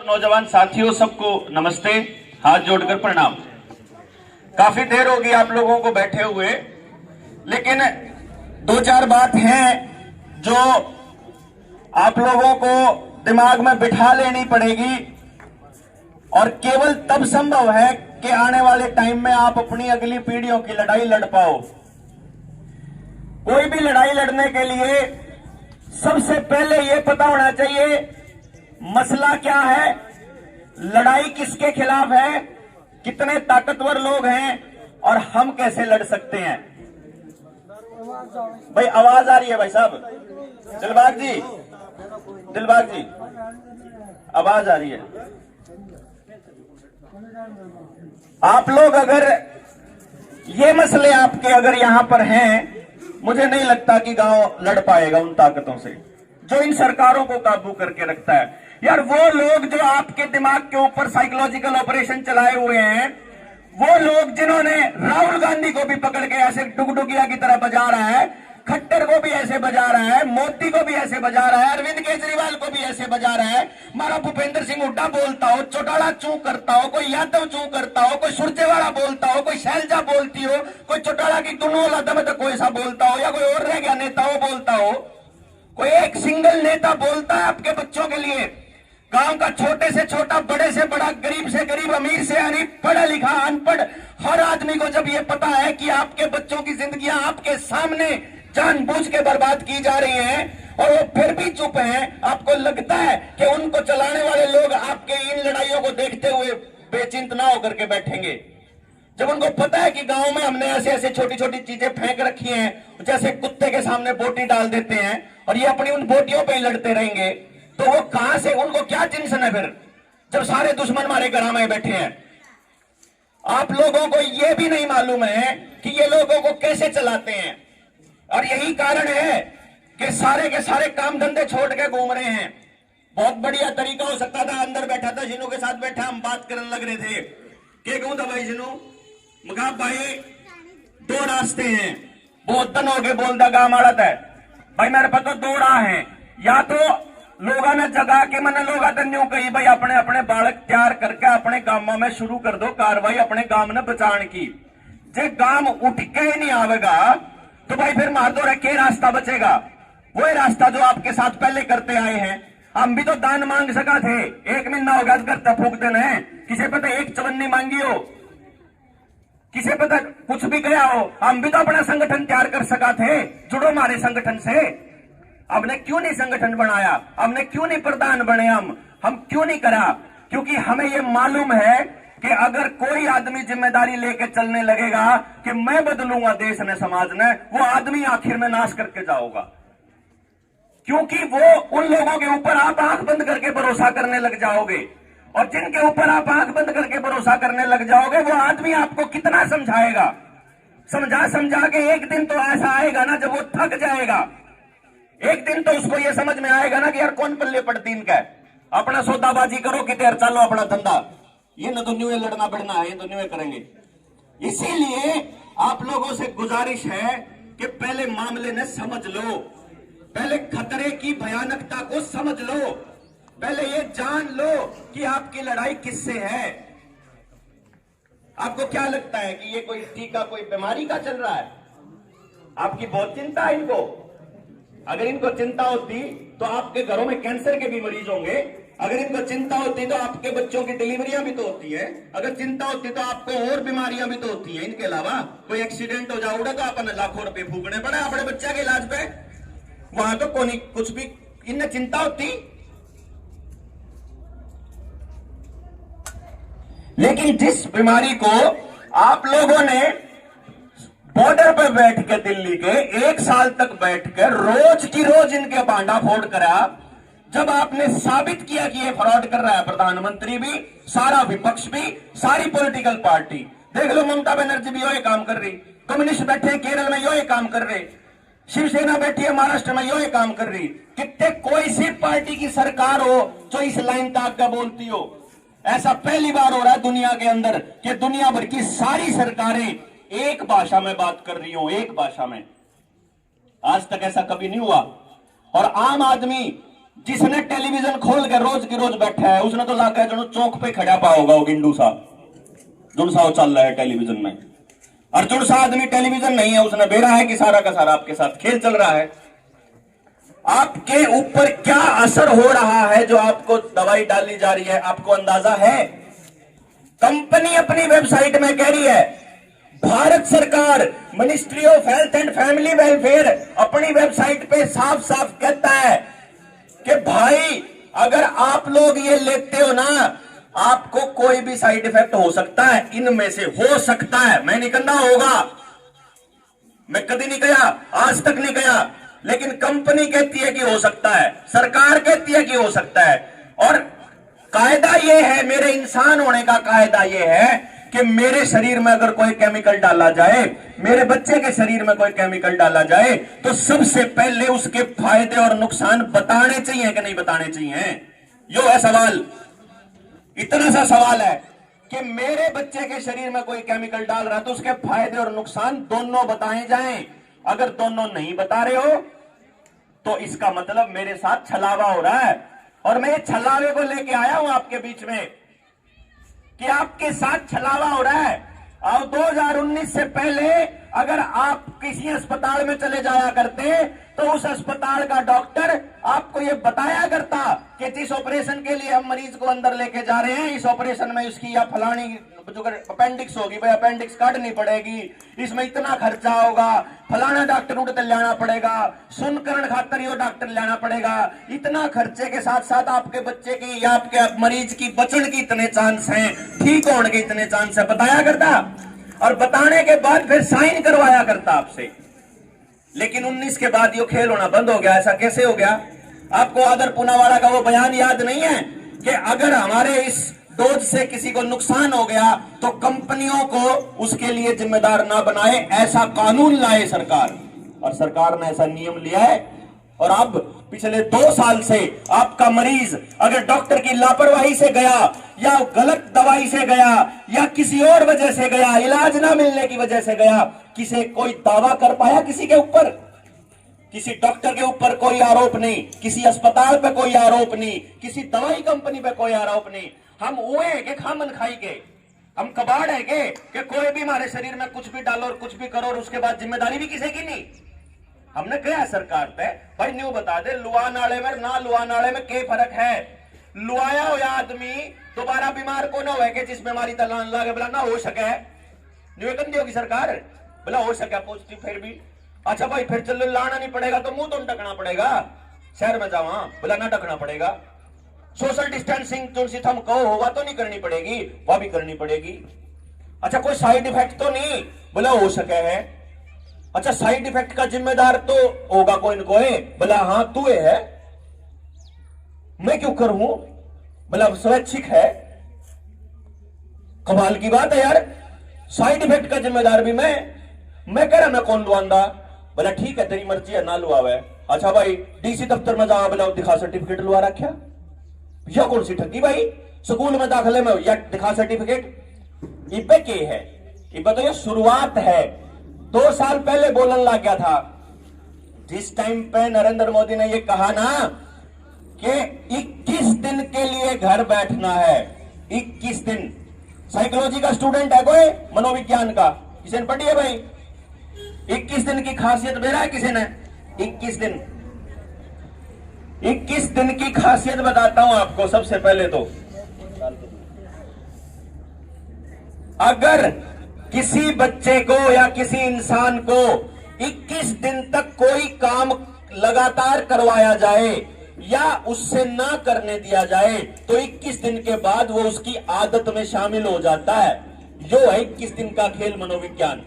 नौजवान साथियों, सबको नमस्ते, हाथ जोड़कर प्रणाम। काफी देर होगी आप लोगों को बैठे हुए, लेकिन दो चार बात हैं जो आप लोगों को दिमाग में बिठा लेनी पड़ेगी और केवल तब संभव है कि आने वाले टाइम में आप अपनी अगली पीढ़ियों की लड़ाई लड़ पाओ। कोई भी लड़ाई लड़ने के लिए सबसे पहले यह पता होना चाहिए मसला क्या है, लड़ाई किसके खिलाफ है, कितने ताकतवर लोग हैं और हम कैसे लड़ सकते हैं। भाई आवाज आ रही है भाई साहब, दिलबाग जी आवाज आ रही है। आप लोग अगर ये मसले आपके अगर यहां पर हैं, मुझे नहीं लगता कि गांव लड़ पाएगा उन ताकतों से जो इन सरकारों को काबू करके रखता है। यार वो लोग जो आपके दिमाग के ऊपर साइकोलॉजिकल ऑपरेशन चलाए हुए हैं, वो लोग जिन्होंने राहुल गांधी को भी पकड़ के ऐसे डुगडुगिया की तरह बजा रहा है, खट्टर को भी ऐसे बजा रहा है, मोदी को भी ऐसे बजा रहा है, अरविंद केजरीवाल को भी ऐसे बजा रहा है, हमारा भूपेंद्र सिंह हुड्डा बोलता हो, चौटाला चू करता हो, कोई यादव चू करता हो, कोई सुरजेवाला बोलता हो, कोई शैलजा बोलती हो, कोई चौटाला की दुनों तो कोई सा बोलता हो, या कोई और रह गया नेता हो बोलता हो, कोई एक सिंगल नेता बोलता है आपके बच्चों के लिए। गांव का छोटे से छोटा, बड़े से बड़ा, गरीब से गरीब, अमीर से अमीर, पढ़ा लिखा अनपढ़, हर आदमी को जब ये पता है कि आपके बच्चों की जिंदगियां आपके सामने जानबूझ के बर्बाद की जा रही हैं और वो फिर भी चुप हैं, आपको लगता है कि उनको चलाने वाले लोग आपके इन लड़ाइयों को देखते हुए बेचिंत ना होकर के बैठेंगे। जब उनको पता है कि गांव में हमने ऐसे ऐसे छोटी छोटी चीजें फेंक रखी हैं, जैसे कुत्ते के सामने बोटी डाल देते हैं और ये अपनी उन बोटियों पे ही लड़ते रहेंगे, तो वो कहां से, उनको क्या टेंशन है फिर जब सारे दुश्मन हमारे घर में बैठे हैं। आप लोगों को यह भी नहीं मालूम है कि ये लोगों को कैसे चलाते हैं, और यही कारण है कि सारे के सारे काम धंधे छोड़ के घूम रहे हैं। बहुत बढ़िया तरीका हो सकता था, अंदर बैठा था, जिनों के साथ बैठा, हम बात करने लग रहे थे कि कहूं था भाई जिनों मगा भाई दो रास्ते हैं, बहुत दिन हो गए बोलता गांव आड़त है भाई, मेरे पास तो दो राह है, या तो लोगों ने जगा के मैंने लोग न्यू कही भाई अपने अपने बालक तैयार करके अपने गांवों में शुरू कर दो कार्रवाई अपने गांव ने बचाने की। जे गांव उठ के ही नहीं आवेगा तो भाई फिर मार दो रखे रास्ता बचेगा, वही रास्ता जो आपके साथ पहले करते आए हैं। हम भी तो दान मांग सका थे, एक महीना हो गया घर फूक देना है, किसी पे तो एक चवन्नी मांगी हो, किसी पे तो कुछ भी गया हो, हम भी तो अपना संगठन तैयार कर सका थे, जुड़ो हमारे संगठन से। हमने क्यों नहीं संगठन बनाया, हमने क्यों नहीं प्रधान बने, हम क्यों नहीं करा? क्योंकि हमें यह मालूम है कि अगर कोई आदमी जिम्मेदारी लेके चलने लगेगा कि मैं बदलूंगा देश ने समाज ने, वो आदमी आखिर में नाश करके जाओगा। क्योंकि वो उन लोगों के ऊपर आप आंख बंद करके भरोसा करने लग जाओगे, और जिनके ऊपर आप आंख बंद करके भरोसा करने लग जाओगे वो आदमी आपको कितना समझाएगा, समझा समझा के एक दिन तो ऐसा आएगा ना जब वो थक जाएगा, एक दिन तो उसको ये समझ में आएगा ना कि यार कौन पल्ले पड़ती इनका, अपना सौदाबाजी करो कि यार चलो अपना धंधा, ये न तो न्यू लड़ना बढ़ना है, ये तो न्यू करेंगे। इसीलिए आप लोगों से गुजारिश है कि पहले मामले ने समझ लो, पहले खतरे की भयानकता को समझ लो, पहले ये जान लो कि आपकी लड़ाई किससे है। आपको क्या लगता है कि ये कोई टीका कोई बीमारी का चल रहा है? आपकी बहुत चिंता है इनको। अगर इनको चिंता होती तो आपके घरों में कैंसर के भी मरीज होंगे, अगर इनको चिंता होती तो आपके बच्चों की डिलीवरियां भी तो होती है, अगर चिंता होती तो आपको और बीमारियां भी तो होती है। इनके अलावा कोई एक्सीडेंट हो जाओगे तो आपने लाखों रुपए फूकने पड़े अपने बच्चे के इलाज पे, वहां तो कोई कुछ भी इनने चिंता होती। लेकिन जिस बीमारी को आप लोगों ने बॉर्डर पर बैठ के दिल्ली के 1 साल तक बैठकर रोज की रोज इनके बांडा फोड़ करा, जब आपने साबित किया कि ये फ्रॉड कर रहा है, प्रधानमंत्री भी, सारा विपक्ष भी, सारी पॉलिटिकल पार्टी, देख लो ममता बनर्जी भी यही काम कर रही, कम्युनिस्ट बैठे केरल में यही काम कर रहे, शिवसेना बैठी है महाराष्ट्र में यही काम कर रही। कितने कोई सी पार्टी की सरकार हो जो इस लाइन तक का बोलती हो, ऐसा पहली बार हो रहा है दुनिया के अंदर कि दुनिया भर की सारी सरकारें एक भाषा में बात कर रही हो, एक भाषा में। आज तक ऐसा कभी नहीं हुआ। और आम आदमी जिसने टेलीविजन खोल के रोज की रोज बैठा है उसने तो लागा जो चौक पे खड़ा पा होगा वो गिंडू सा जुड़ सा चल रहा है टेलीविजन में। और जुड़ सा आदमी टेलीविजन नहीं है, उसने बेरा है कि सारा का सारा आपके साथ खेल चल रहा है। आपके ऊपर क्या असर हो रहा है जो आपको दवाई डाली जा रही है, आपको अंदाजा है? कंपनी अपनी वेबसाइट में कह रही है, भारत सरकार ministry of health and family welfare अपनी वेबसाइट पे साफ साफ कहता है कि भाई अगर आप लोग ये लेते हो ना, आपको कोई भी साइड इफेक्ट हो सकता है, इनमें से हो सकता है, मैं नहीं कहना होगा, मैं कभी नहीं कहा, आज तक नहीं कहा, लेकिन कंपनी कहती है कि हो सकता है, सरकार कहती है कि हो सकता है। और कायदा यह है, मेरे इंसान होने का कायदा यह है कि मेरे शरीर में अगर कोई केमिकल डाला जाए, मेरे बच्चे के शरीर में कोई केमिकल डाला जाए, तो सबसे पहले उसके फायदे और नुकसान बताने चाहिए कि नहीं बताने चाहिए? यो है सवाल, इतना सा सवाल है कि मेरे बच्चे के शरीर में कोई केमिकल डाल रहा है तो उसके फायदे और नुकसान दोनों बताए जाएं। अगर दोनों नहीं बता रहे हो तो इसका मतलब मेरे साथ छलावा हो रहा है। और मैं छलावे को लेके आया हूं आपके बीच में कि आपके साथ छलावा हो रहा है। और 2019 से पहले अगर आप किसी अस्पताल में चले जाया करते तो उस अस्पताल का डॉक्टर आपको यह बताया करता कि जिस ऑपरेशन के लिए हम मरीज को अंदर लेके जा रहे हैं, इस ऑपरेशन में इसकी या फलानी जो अपेंडिक्स होगी भाई, अपेंडिक्स काटनी पड़ेगी, इसमें इतना खर्चा होगा, फलाना डॉक्टर उठते लाना पड़ेगा, सुनकरण खातर यो डॉक्टर लाना पड़ेगा, इतना खर्चे के साथ साथ आपके बच्चे की या आपके मरीज की बचने की इतने चांस हैं, ठीक होने के इतने चांस है, बताया करता। और बताने के बाद फिर साइन करवाया करता आपसे। लेकिन 19 के बाद ये खेल होना बंद हो गया। ऐसा कैसे हो गया? आपको आदर पूनावाला का वो बयान याद नहीं है कि अगर हमारे इस डोज से किसी को नुकसान हो गया तो कंपनियों को उसके लिए जिम्मेदार ना बनाए, ऐसा कानून लाए सरकार। और सरकार ने ऐसा नियम लिया है। और अब पिछले 2 साल से आपका मरीज अगर डॉक्टर की लापरवाही से गया या गलत दवाई से गया या किसी और वजह से गया, इलाज ना मिलने की वजह से गया, किसी कोई दावा कर पाया किसी के ऊपर? किसी डॉक्टर के ऊपर कोई आरोप नहीं, किसी अस्पताल पे कोई आरोप नहीं, किसी दवाई कंपनी पे कोई आरोप नहीं। हम हुए के खामन खाई के, हम कबाड़ है के कोई भी हमारे शरीर में कुछ भी डालो और कुछ भी करो और उसके बाद जिम्मेदारी भी किसी की नहीं। हमने कहा सरकार पे भाई न्यू बता दे, लुआ नाले में ना लुआ नाले में क्या फर्क है? लुआया हुआ आदमी दोबारा बीमार को ना हो जिस बीमारी तलान लागे बोला ना हो सके, न्यू कर दियोगी सरकार, बोला हो सके पॉजिटिव फिर भी अच्छा भाई फिर चलो लाना नहीं पड़ेगा तो मुंह तो ढकना पड़ेगा, शहर में जावा बोला ना ढकना पड़ेगा, सोशल डिस्टेंसिंग जो सी थम कहो होगा तो नहीं करनी पड़ेगी, वह भी करनी पड़ेगी। अच्छा कोई साइड इफेक्ट तो नहीं, बोला हो सके है। अच्छा साइड इफेक्ट का जिम्मेदार तो होगा कोई न कोई, बोला हाँ तू है, मैं क्यों करूं, बोला स्वैच्छिक है। कमाल की बात है यार, साइड इफेक्ट का जिम्मेदार भी मैं कह रहा मैं कौन लुआंदा, बोला ठीक है तेरी मर्जी है ना लुआवे। अच्छा भाई डीसी दफ्तर में जाओ, बोला दिखा सर्टिफिकेट लुआ रखा, यह कौन सी ठगी भाई? स्कूल में दाखिले में या दिखा सर्टिफिकेट, इबे के है, इबे तो ये शुरुआत है। 2 साल पहले बोलने लग गया था, जिस टाइम पे नरेंद्र मोदी ने ये कहा ना कि 21 दिन के लिए घर बैठना है, 21 दिन। साइकोलॉजी का स्टूडेंट है कोई, मनोविज्ञान का, किसी ने पढ़ी है भाई? 21 दिन की खासियत बेरा है किसी ने? 21 दिन, 21 दिन की खासियत बताता हूं आपको। सबसे पहले तो अगर किसी बच्चे को या किसी इंसान को 21 दिन तक कोई काम लगातार करवाया जाए या उससे ना करने दिया जाए तो 21 दिन के बाद वो उसकी आदत में शामिल हो जाता है। जो है 21 दिन का खेल मनोविज्ञान,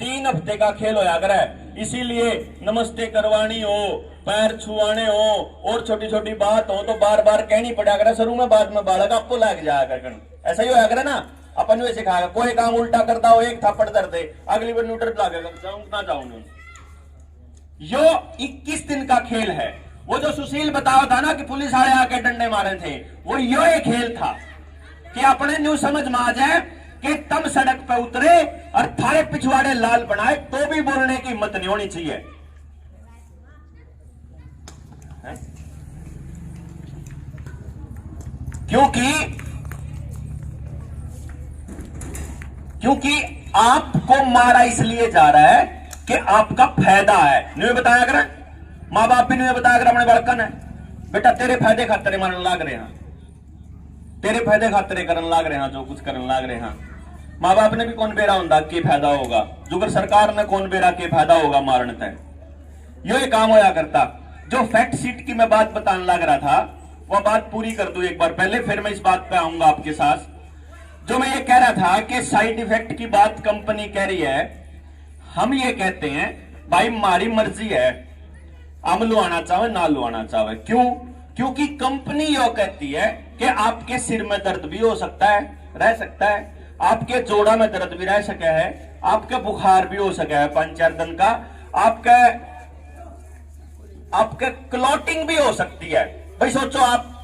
3 हफ्ते का खेल होया करे। इसीलिए नमस्ते करवानी हो, पैर छुआने हो और छोटी छोटी बात हो तो बार बार कहनी पड़ा करे शुरू में, बाद में बालक आपको लग जाया कर। ऐसा ही होया करे ना, अपन वैसे सिखाएगा, कोई काम उल्टा करता हो एक थप्पड़ दर दे, अगली बार न्यूट्रल लागेगा, जाऊं ना जाऊं। यो 21 दिन का खेल है। वो जो सुशील बताया था ना कि पुलिस वाले आके डंडे मारे थे, वो यो एक खेल था कि अपने न्यू समझ में आ जाए कि तम सड़क पे उतरे और थारे पिछवाड़े लाल बनाए तो भी बोलने की हिम्मत नहीं होनी चाहिए। क्योंकि आपको मारा इसलिए जा रहा है कि आपका फायदा है। नहीं बताया कर, मां बाप भी नहीं बताया कर अपने बालका ने, बेटा तेरे फायदे खातर मारन लाग रहे हैं, तेरे फायदे खातर करन लाग रहे हैं, जो कुछ करन लाग रहे हैं। मां बाप ने भी कौन बेरा होंगे के फायदा होगा, जुगर सरकार ने कौन बेरा के फायदा होगा मारन तय। यो काम होया करता। जो फैक्ट शीट की मैं बात बताने लग रहा था वह बात पूरी कर दूं एक बार पहले, फिर मैं इस बात पे आऊंगा आपके साथ। जो मैं ये कह रहा था कि साइड इफेक्ट की बात कंपनी कह रही है, हम ये कहते हैं भाई हमारी मर्जी है, हम लुआना चाहे ना लुआना चाहे। क्यों? क्योंकि कंपनी यो कहती है कि आपके सिर में दर्द भी हो सकता है, रह सकता है, आपके जोड़ा में दर्द भी रह सका है, आपका बुखार भी हो सका है 5-4 दिन का, आपका क्लॉटिंग भी हो सकती है। भाई सोचो आप